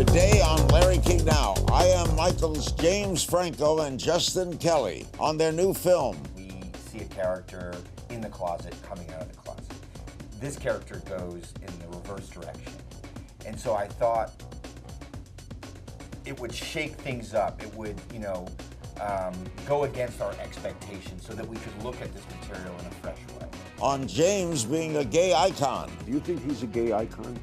Today on Larry King Now, I Am Michael's James Franco and Justin Kelly on their new film. We see a character in the closet coming out of the closet. This character goes in the reverse direction. And so I thought it would shake things up. It would, go against our expectations so that we could look at this material in a fresh way. On James being a gay icon. Do you think he's a gay icon?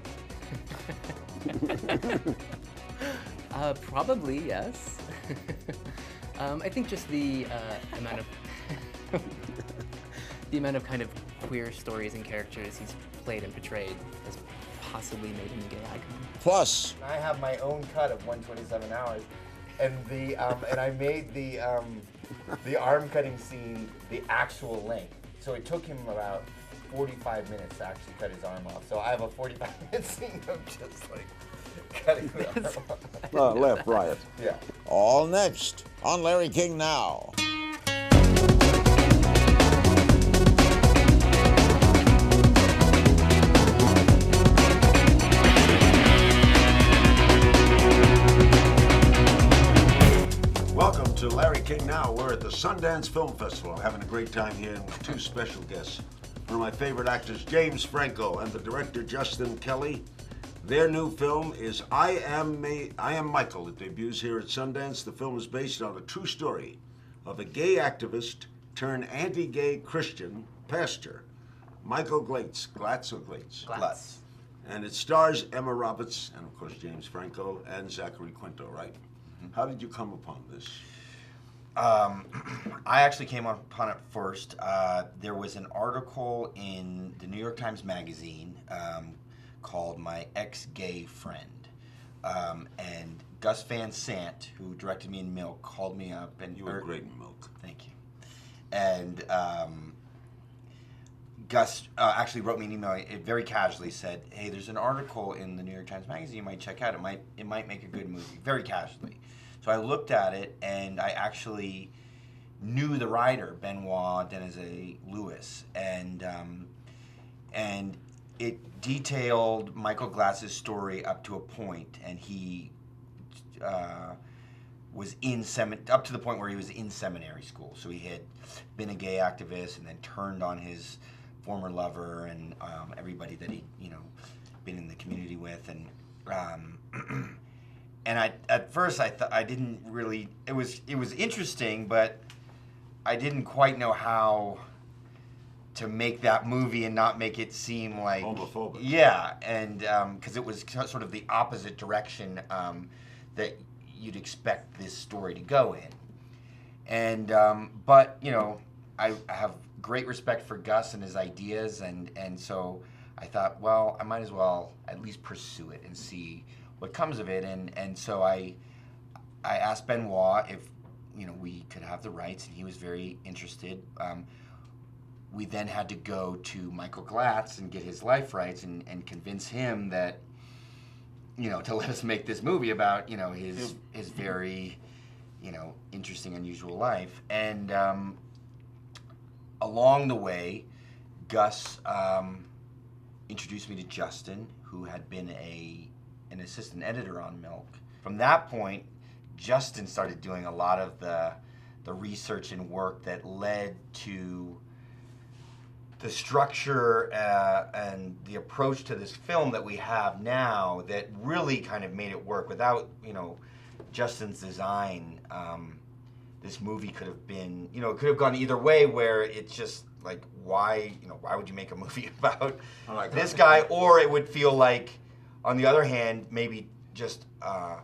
Probably, yes. I think just the amount of kind of queer stories and characters he's played and portrayed has possibly made him a gay icon. Plus, I have my own cut of 127 hours, and and I made the arm cutting scene the actual length. So it took him about 45 minutes to actually cut his arm off. So I have a 45-minute scene of just like cutting the arm off. Left, right. Yeah. all next on Larry King Now. Welcome to Larry King Now. We're at the Sundance Film Festival, having a great time here with two special guests. One of my favorite actors, James Franco, and the director, Justin Kelly. Their new film is I Am Michael. It debuts here at Sundance. The film is based on a true story of a gay activist turned anti-gay Christian pastor, Michael Glatze. Glatze. And it stars Emma Roberts and, of course, James Franco and Zachary Quinto, right? How did you come upon this? I actually came upon it first. There was an article in the New York Times Magazine called My Ex-Gay Friend. And Gus Van Sant, who directed me in Milk, called me up. And You were great in Milk. Thank you. And Gus actually wrote me an email. It very casually said, "Hey, there's an article in the New York Times Magazine you might check out. It might make a good movie." Very casually. So I looked at it, and I actually knew the writer, Benoit Denizet Lewis, and it detailed Michael Glatze's story up to a point, and he was up to the point where he was in seminary school. So he had been a gay activist, and then turned on his former lover and everybody that he'd been in the community with, and at first I didn't really. It was interesting, but I didn't quite know how to make that movie and not make it seem like homophobic. Yeah, and because it was sort of the opposite direction that you'd expect this story to go in, and but I have great respect for Gus and his ideas, and so I thought, well, I might as well at least pursue it and see what comes of it, and so I asked Benoit if we could have the rights, and he was very interested. We then had to go to Michael Glatze and get his life rights and convince him that to let us make this movie about his very interesting, unusual life. And along the way, Gus introduced me to Justin, who had been an assistant editor on Milk. From that point, Justin started doing a lot of the research and work that led to the structure and the approach to this film that we have now that really kind of made it work. Without Justin's design, this movie could have been, it could have gone either way, where it's just like, why would you make a movie about this guy? Or it would feel like, on the other hand, maybe just a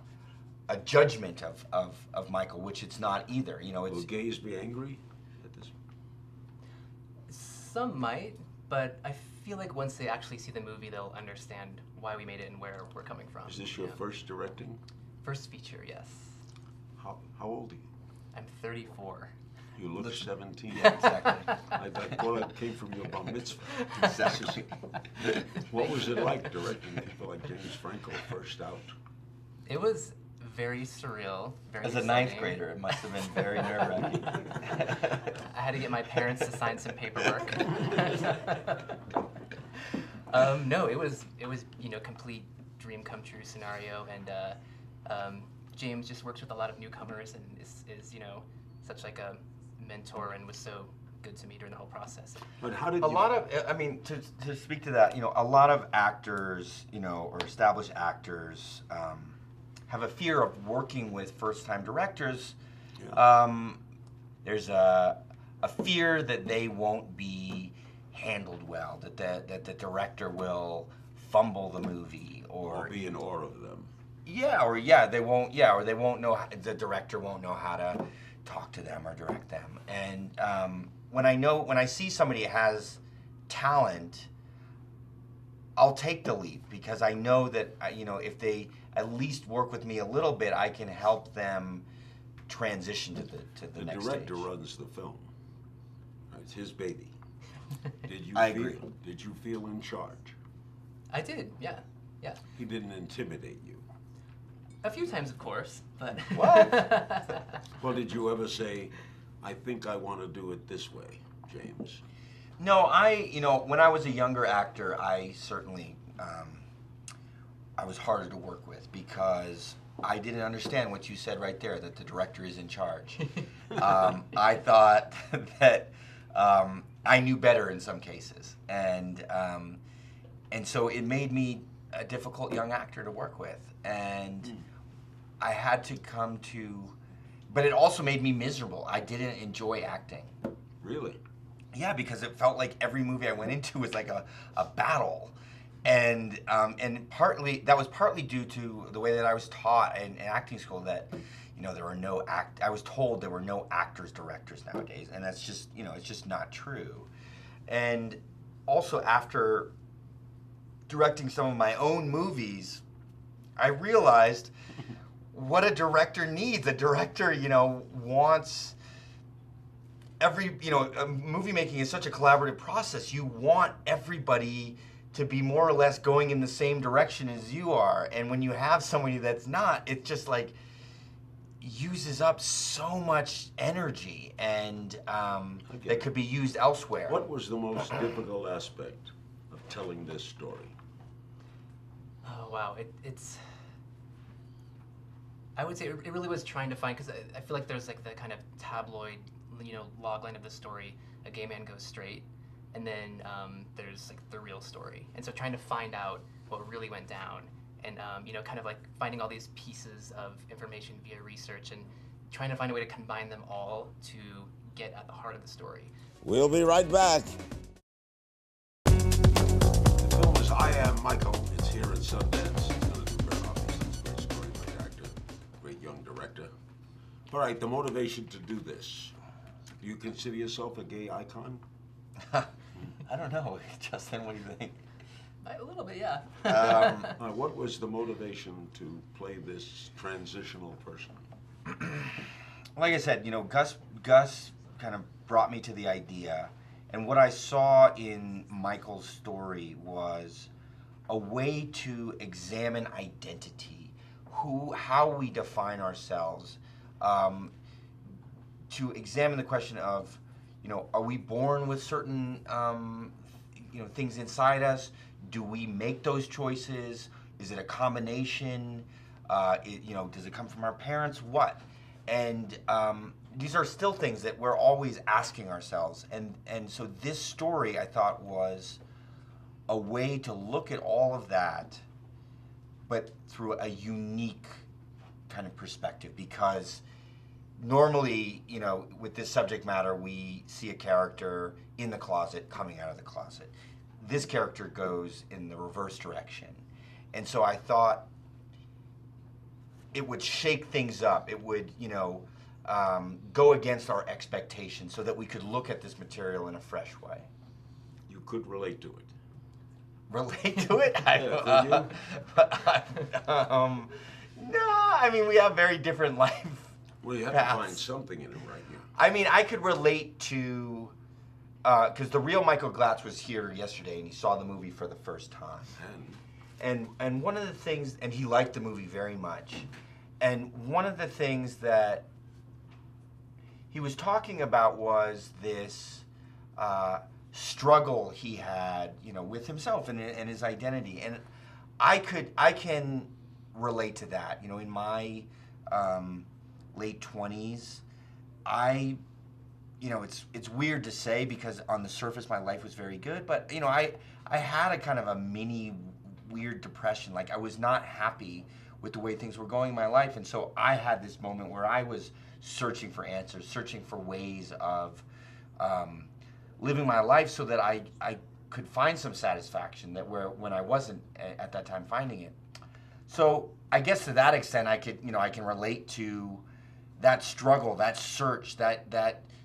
judgment of Michael, which it's not either. Will gays be angry at this? Some might, but I feel like once they actually see the movie, they'll understand why we made it and where we're coming from. Is this your first directing? First feature, yes. How old are you? I'm 34. You look 17. Yeah, exactly. I thought that came from your bar mitzvah. Exactly. What was it like directing people like James Franco first out? It was very surreal, very As a exciting. ninth grader, it must have been very nerve-wracking. I had to get my parents to sign some paperwork. No, it was complete dream come true scenario, and James just works with a lot of newcomers and is such like a mentor and was so good to me during the whole process. But how did A lot of, I mean, to speak to that, a lot of actors, or established actors have a fear of working with first-time directors. Yeah. There's a fear that they won't be handled well, that the director will fumble the movie, or be in awe of them. they won't know, the director won't know how to talk to them or direct them. And when I see somebody has talent, I'll take the leap, because I know that if they at least work with me a little bit, I can help them transition to the next stage. The director runs the film. It's his baby. I agree. Did you feel in charge? I did, yeah. He didn't intimidate you. A few times, of course, but. What? Well, did you ever say, I think I want to do it this way, James? No, when I was a younger actor, I certainly, I was harder to work with, because I didn't understand what you said right there, that the director is in charge. I thought that I knew better in some cases, and so it made me a difficult young actor to work with, and I had to come to, but it also made me miserable. I didn't enjoy acting. Really? Yeah, because it felt like every movie I went into was like a battle. And partly that was partly due to the way that I was taught in acting school, that there were no I was told there were no actors directors nowadays, and that's just it's just not true. And also, after directing some of my own movies, I realized what a director needs. A director wants movie making is such a collaborative process. You want everybody to be more or less going in the same direction as you are. And when you have somebody that's not, it just like uses up so much energy, and that could be used elsewhere. What was the most difficult aspect of telling this story? Oh, wow. It's... I would say it really was trying to find, because I feel like there's like the kind of tabloid, logline of the story, a gay man goes straight, and then there's like the real story. And so trying to find out what really went down, and kind of like finding all these pieces of information via research, and trying to find a way to combine them all to get at the heart of the story. We'll be right back. The film is I Am Michael. It's here at Sundance. Obviously, it's a great story, great actor, great young director. All right, the motivation to do this. Do you consider yourself a gay icon? I don't know, Justin. What do you think? A little bit, yeah. What was the motivation to play this transitional person? Like I said, Gus kind of brought me to the idea, and what I saw in Michael's story was a way to examine identity, how we define ourselves, to examine the question of, are we born with certain, things inside us? Do we make those choices? Is it a combination? Does it come from our parents? What? And these are still things that we're always asking ourselves. And so this story, I thought, was a way to look at all of that, but through a unique kind of perspective. Because normally, with this subject matter, we see a character in the closet coming out of the closet. This character goes in the reverse direction. And so I thought it would shake things up. It would, go against our expectations, so that we could look at this material in a fresh way. You could relate to it. Relate to it? Yeah, No, I mean, we have very different life. Well, you have paths. to find something in it right now. I mean, I could relate to, because the real Michael Glatze was here yesterday, and he saw the movie for the first time. And one of the things, and he liked the movie very much, and one of the things that he was talking about was this struggle he had, with himself and his identity. And I can relate to that. You know, in my late 20s, you know, it's weird to say because on the surface my life was very good, but you know, I had a kind of a mini weird depression. Like I was not happy with the way things were going in my life, and so I had this moment where I was searching for answers, searching for ways of living my life so that I could find some satisfaction that when I wasn't at that time finding it. So I guess to that extent, I can relate to that struggle, that search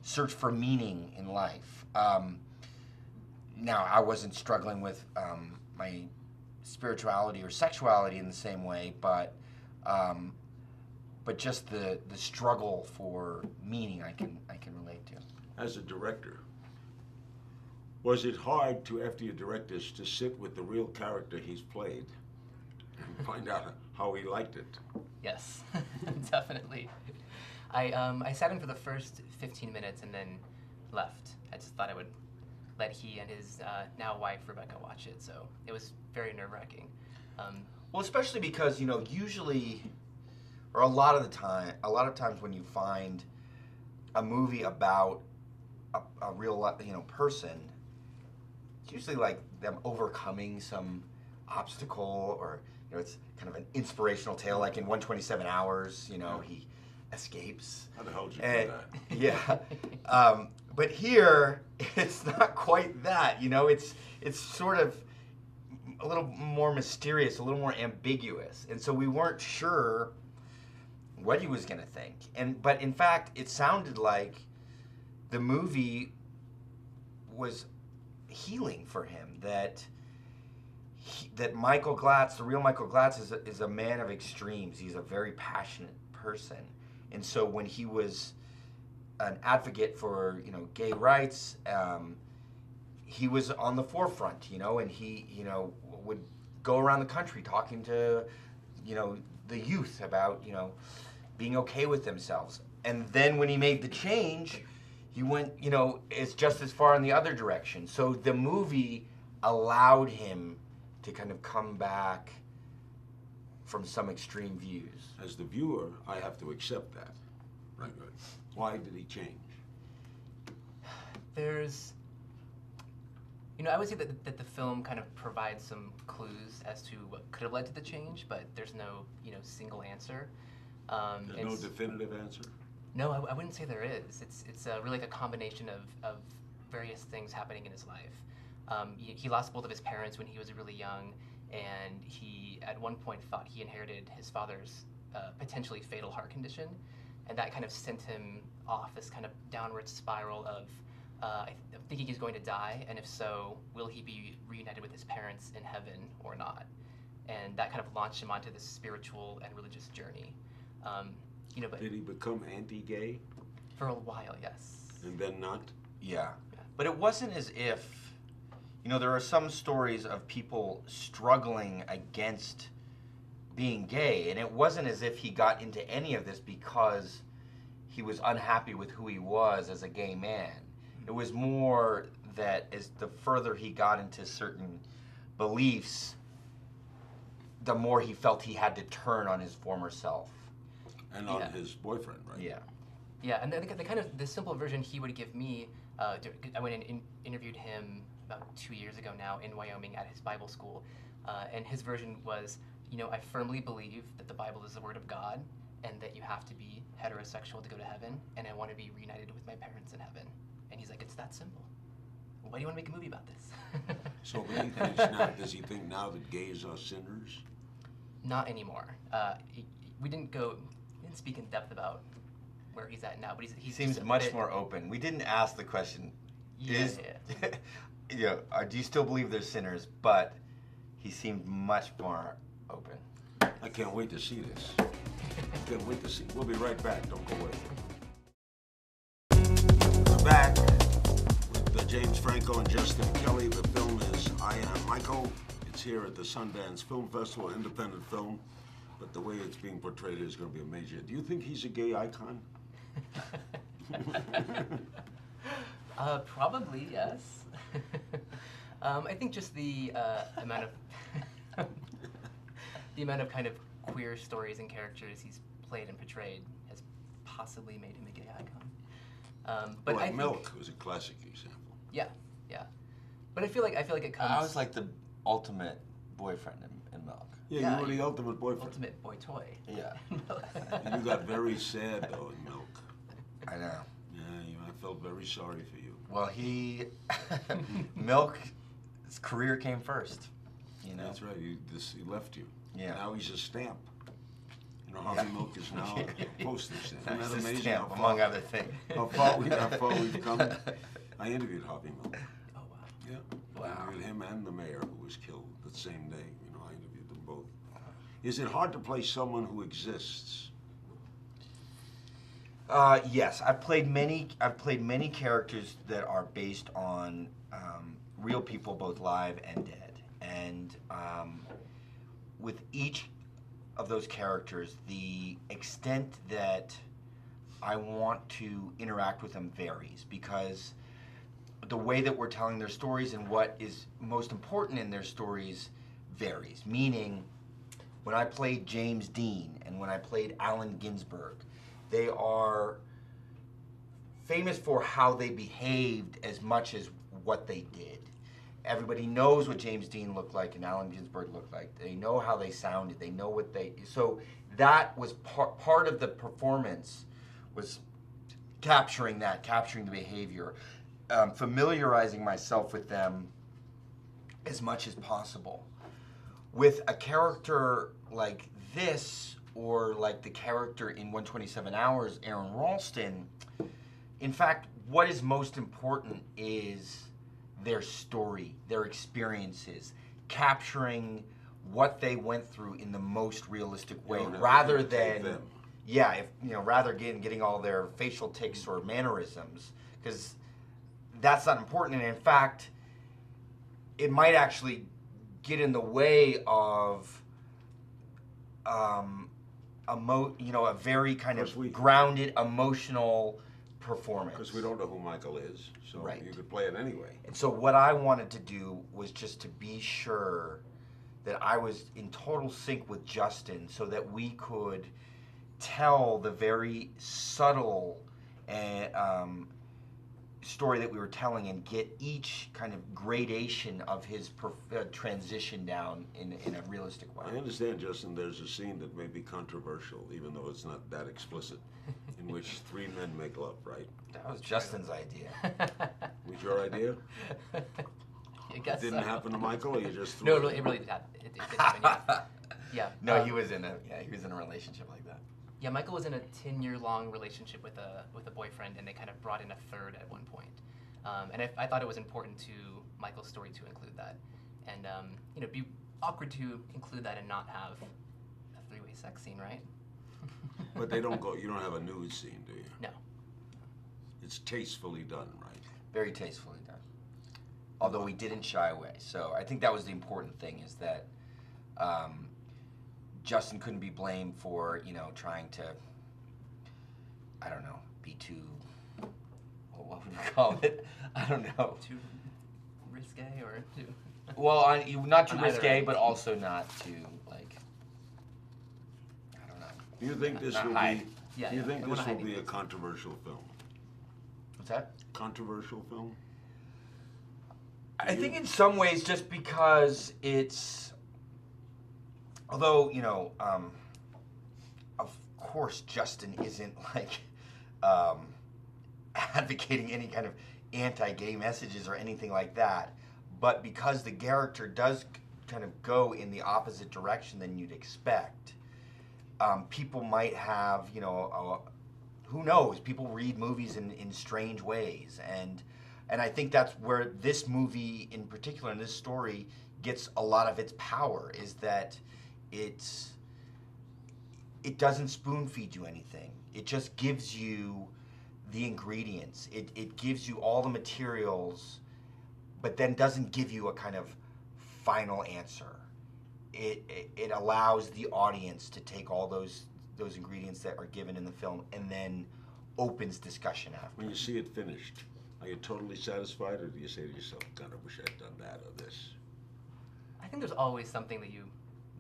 search for meaning in life. Now, I wasn't struggling with my spirituality or sexuality in the same way, but just the struggle for meaning, I can relate to. As a director, was it hard to, after you direct this, to sit with the real character he's played and find out how he liked it? Yes, definitely. I sat in for the first 15 minutes and then left. I just thought I would let he and his now wife Rebecca watch it, so it was very nerve-wracking. Well, especially because, you know, usually, or a lot of times when you find a movie about a real, you know, person, it's usually like them overcoming some obstacle, or, you know, it's kind of an inspirational tale, like in 127 Hours, you know, he escapes. How the hell did you do that? Yeah. But here, it's not quite that, you know, it's sort of a little more mysterious, a little more ambiguous. And so we weren't sure what he was going to think. But in fact, it sounded like the movie was healing for him, that Michael Glatze, the real Michael Glatze, is a man of extremes. He's a very passionate person. And so when he was an advocate for, you know, gay rights, he was on the forefront, you know, and he, you know, would go around the country talking to, you know, the youth about, you know, being okay with themselves. And then when he made the change, he went, you know, it's just as far in the other direction. So the movie allowed him to kind of come back from some extreme views. As the viewer, I have to accept that. Right. Why did he change? There's, you know, I would say that the film kind of provides some clues as to what could have led to the change, but there's no, you know, single answer. There's no definitive answer? No, I wouldn't say there is. It's really like a combination of various things happening in his life. He lost both of his parents when he was really young, and he at one point thought he inherited his father's potentially fatal heart condition, and that kind of sent him off this kind of downward spiral of thinking he's going to die, and if so, will he be reunited with his parents in heaven or not? And that kind of launched him onto this spiritual and religious journey. You know, but did he become anti-gay? For a while, yes. And then not? Yeah. But it wasn't as if, you know, there are some stories of people struggling against being gay, and it wasn't as if he got into any of this because he was unhappy with who he was as a gay man. It was more that as the further he got into certain beliefs, the more he felt he had to turn on his former self. And on his boyfriend, right? Yeah. Yeah, and the simple version he would give me, I went and interviewed him about 2 years ago now in Wyoming at his Bible school, and his version was, you know, I firmly believe that the Bible is the Word of God, and that you have to be heterosexual to go to heaven, and I want to be reunited with my parents in heaven. And he's like, it's that simple. Why do you want to make a movie about this? So when he thinks now, does he think now that gays are sinners? Not anymore. We didn't speak in depth about where he's at now, but he seems much more open. We didn't ask the question. Yeah. You know, do you still believe there's sinners? But he seemed much more open. I can't wait to see this. I can't wait to see. We'll be right back. Don't go away. We're back with James Franco and Justin Kelly. The film is I Am Michael. It's here at the Sundance Film Festival, independent film. But the way it's being portrayed is going to be a major. Do you think he's a gay icon? Probably, yes. I think just the amount of the amount of kind of queer stories and characters he's played and portrayed has possibly made him a gay icon. But Well, I think, Milk was a classic example. yeah. But I feel like it comes. I was like the ultimate boyfriend in Milk. Yeah, you were the ultimate boyfriend. Ultimate boy toy. Yeah. You got very sad though in Milk. I know. Yeah, I felt very sorry for you. Well, Milk's career came first. You know. That's right. He left you. Yeah. Now he's a stamp. You know, Harvey Milk is now a postage stamp. Isn't Nice that amazing? stamp, among other things. How far we've come. I interviewed Harvey Milk. Oh wow. Yeah. Wow. I interviewed him and the mayor who was killed the same day. You know, I interviewed them both. Is it hard to play someone who exists? Yes, I've played many characters that are based on real people, both live and dead. And with each of those characters, the extent that I want to interact with them varies, because the way that we're telling their stories and what is most important in their stories varies. Meaning, when I played James Dean and when I played Allen Ginsberg, they are famous for how they behaved as much as what they did. Everybody knows what James Dean looked like and Allen Ginsberg looked like. They know how they sounded. They know what they... So that was part of the performance, was capturing the behavior, familiarizing myself with them as much as possible. With a character like this, or like the character in 127 Hours, Aaron Ralston, in fact, what is most important is their story, their experiences, capturing what they went through in the most realistic way, rather than them. Yeah, if rather than getting all their facial tics or mannerisms, because that's not important. And in fact, it might actually get in the way of a very kind of grounded, emotional performance. Because we don't know who Michael is, so Right. you could play it anyway. And so what I wanted to do was just to be sure that I was in total sync with Justin, so that we could tell the very subtle story that we were telling and get each kind of gradation of his transition down in a realistic way. I understand, Justin, there's a scene that may be controversial, even though it's not that explicit, in which three men make love, right? That was Justin's idea. Was your idea? I guess Didn't so. happen to Michael, or you just threw No, it? it really did happen. It did happen, yeah. No, he was in a relationship like that. Yeah, Michael was in a 10-year-long relationship with a boyfriend, and they kind of brought in a third at one point. And I thought it was important to Michael's story to include that, and it'd be awkward to include that and not have a three-way sex scene, right? But they don't go. You don't have a nude scene, do you? No. It's tastefully done, right? Very tastefully done. Although we didn't shy away. So I think that was the important thing, is that Justin couldn't be blamed for, trying to, I don't know, be too, what would you call it? I don't know. Too risque or too... Well, not too On either risque, end. but also not too, like, I don't know. Do you think this Not will hide. be? Yeah, do you yeah, think I wanna this will hide be a things. controversial film? What's that? Controversial film? I think in some ways, just because it's, although, of course Justin isn't like advocating any kind of anti-gay messages or anything like that, but because the character does kind of go in the opposite direction than you'd expect, people might have, who knows, people read movies in strange ways, and I think that's where this movie in particular, and this story, gets a lot of its power, is that it doesn't spoon feed you anything. It just gives you the ingredients. It gives you all the materials, but then doesn't give you a kind of final answer. It allows the audience to take all those ingredients that are given in the film and then opens discussion after. When you see it finished, are you totally satisfied, or do you say to yourself, God, I wish I'd done that or this? I think there's always something that you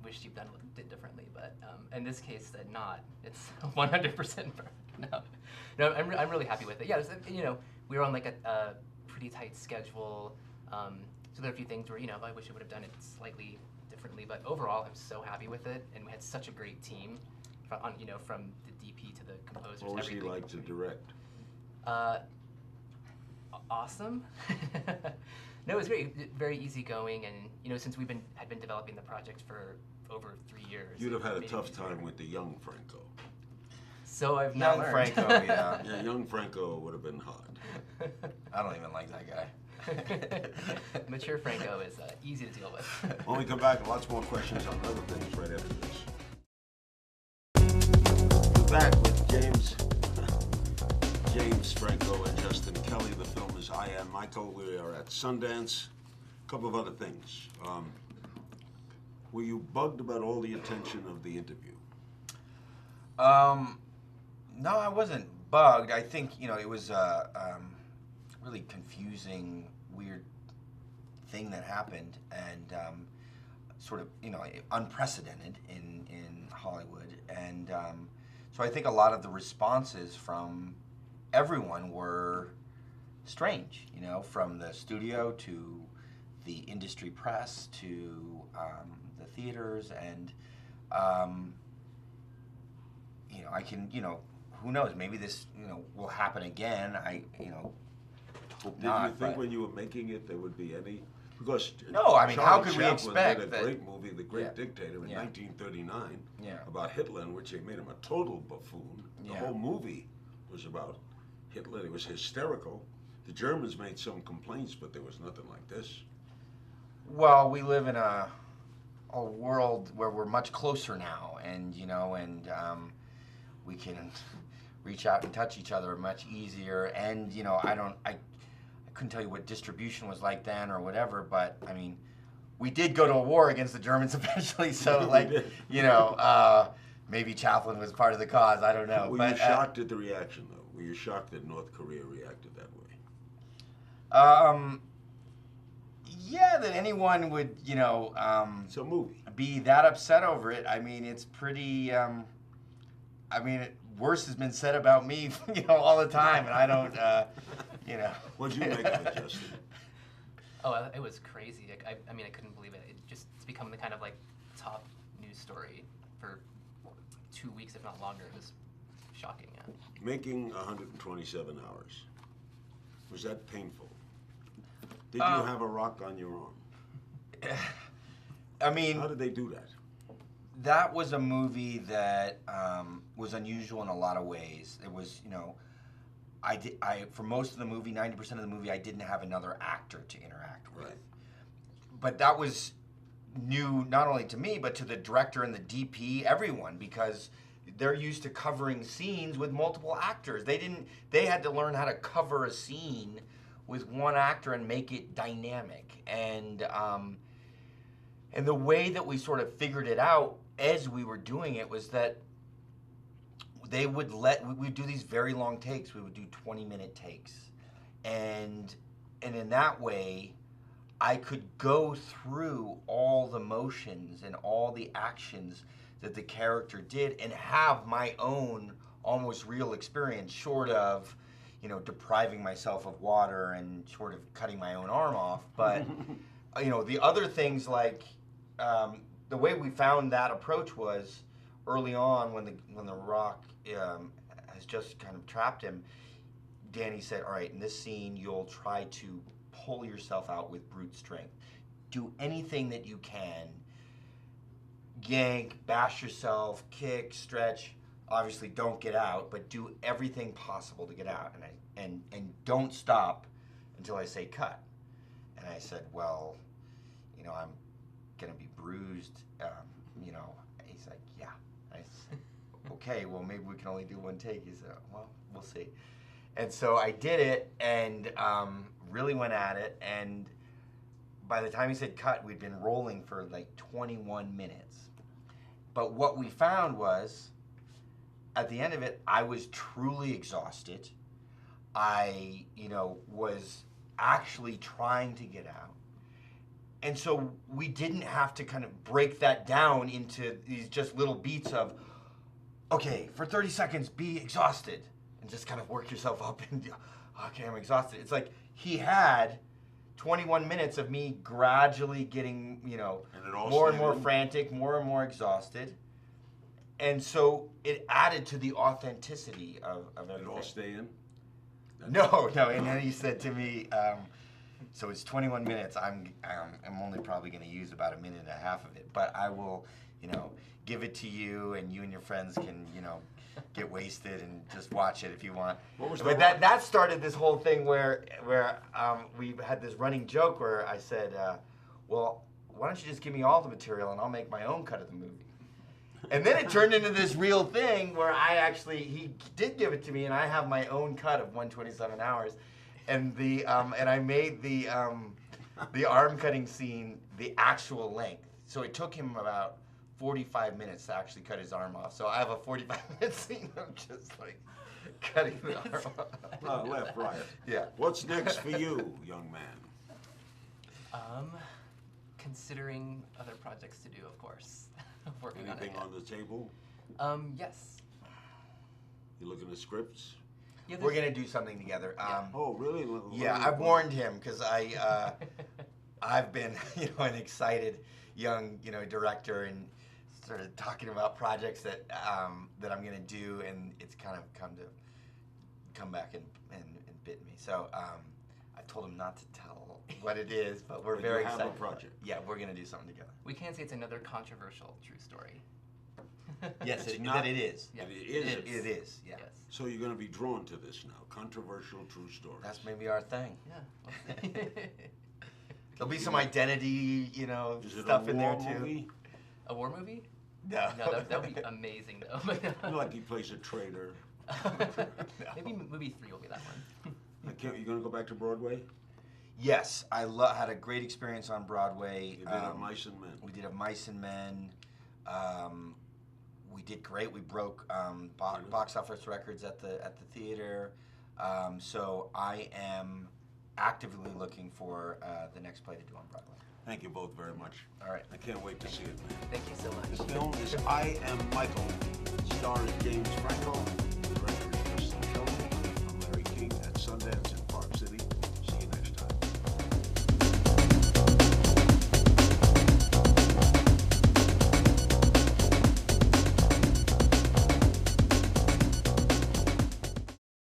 wished you've did differently, but in this case, not. It's 100% no. I'm really happy with it. Yeah, we were on like a pretty tight schedule, so there are a few things where I wish I would have done it slightly differently, but overall, I'm so happy with it, and we had such a great team, from the DP to the composers. What was he like to direct? Awesome. No, it was very easygoing, and since had been developing the project for over 3 years. You'd have had a tough time with the young Franco. So I've now Young learned. Franco, yeah. Yeah, young Franco would have been hard. I don't even like that guy. Mature Franco is easy to deal with. When we come back, lots more questions on other things right after this. We're back with James Franco and Justin Kelly. The film is I Am Michael. We are at Sundance. A couple of other things. Were you bugged about all the attention of the interview? No, I wasn't bugged. I think, it was a really confusing, weird thing that happened, and sort of, unprecedented in Hollywood. And so I think a lot of the responses from everyone were strange, from the studio to the industry press to the theaters, and I can, who knows, maybe this, will happen again. I, hope not. Did you think when you were making it there would be any? Because no, I mean, Charlie how could we Chaplin expect did a that? great movie, The Great Yeah. Dictator, in Yeah. 1939, Yeah. about Hitler, in which they made him a total buffoon. The Yeah. whole movie was about Hitler. It was hysterical. The Germans made some complaints, but there was nothing like this. Well, we live in a world where we're much closer now, and we can reach out and touch each other much easier. And I couldn't tell you what distribution was like then or whatever, but I mean, we did go to a war against the Germans eventually. So maybe Chaplin was part of the cause. I don't know. Were you shocked at the reaction, though? Were you shocked that North Korea reacted that way? Yeah, that anyone would, It's a movie. be that upset over it. I mean, it's pretty. Worse has been said about me, all the time, and I don't, What did you make of it, Justin? Oh, it was crazy. I couldn't believe it. It's become the kind of top news story for 2 weeks, if not longer. It was shocking. Yeah. Making 127 hours. Was that painful? Did you have a rock on your arm? I mean, How did they do that? that was a movie that was unusual in a lot of ways. It was, for most of the movie, 90% of the movie, I didn't have another actor to interact with. Right. But that was new not only to me, but to the director and the DP, everyone, because they're used to covering scenes with multiple actors. They had to learn how to cover a scene with one actor and make it dynamic. And the way that we sort of figured it out as we were doing it was that we'd do these very long takes. We would do 20-minute takes. And in that way, I could go through all the motions and all the actions that the character did and have my own almost real experience, short of, depriving myself of water and sort of cutting my own arm off. But, the other things like, the way we found that approach was early on when the rock has just kind of trapped him. Danny said, all right, in this scene, you'll try to pull yourself out with brute strength. Do anything that you can. Yank, bash yourself, kick, stretch. Obviously, don't get out, but do everything possible to get out. And don't stop until I say cut. And I said, well, I'm going to be bruised. He's like, yeah. I said, okay, well, maybe we can only do one take. He said, well, we'll see. And so I did it and really went at it. And by the time he said cut, we'd been rolling for 21 minutes. But what we found was, at the end of it, I was truly exhausted. I, was actually trying to get out. And so we didn't have to kind of break that down into these just little beats of, okay, for 30 seconds, be exhausted. And just kind of work yourself up and, okay, I'm exhausted. It's like he had 21 minutes of me gradually getting, more and more frantic, more and more exhausted. And so it added to the authenticity of everything. Did it all stay in? No. And then he said to me, so it's 21 minutes. I'm only probably going to use about a minute and a half of it, but I will, give it to you, and you and your friends can, get wasted and just watch it if you want. But that started this whole thing where we had this running joke where I said, well, why don't you just give me all the material and I'll make my own cut of the movie. And then it turned into this real thing where he did give it to me, and I have my own cut of 127 hours, and and I made the arm cutting scene the actual length. So it took him about 45 minutes to actually cut his arm off. So I have a 45-minute scene of just like cutting the arm off. Left, right. Yeah. What's next for you, young man? Considering other projects to do, of course. Working Anything on the table? Yes. You looking at scripts? Yeah, We're gonna do something together. Oh, really? Yeah, I've warned him because I've been an excited young director and started talking about projects that that I'm gonna do, and it's kind of come back and bit me. So I told him not to tell what it is, but we're very excited. You have a project. Yeah, we're gonna do something together. We can say it's another controversial true story. Yes, It's it not- is. Yeah. It is. It is. Yeah. Yes. So you're going to be drawn to this now. Controversial true stories. That's maybe our thing. Yeah. There'll be some identity, Is it stuff a in war there too. movie? A war movie? No. No, that would be amazing though. Like he plays a traitor. Maybe movie 3 will be that one. You going to go back to Broadway? Yes, I had a great experience on Broadway. You did a Mice and Men. We did a Mice and Men. We did great. We broke box office records at the theater. So I am actively looking for the next play to do on Broadway. Thank you both very much. All right. I can't wait to see it, man. Thank you so much. The film is I Am Michael, starring James Franco, director Justin Kelly. I'm Larry King at Sundance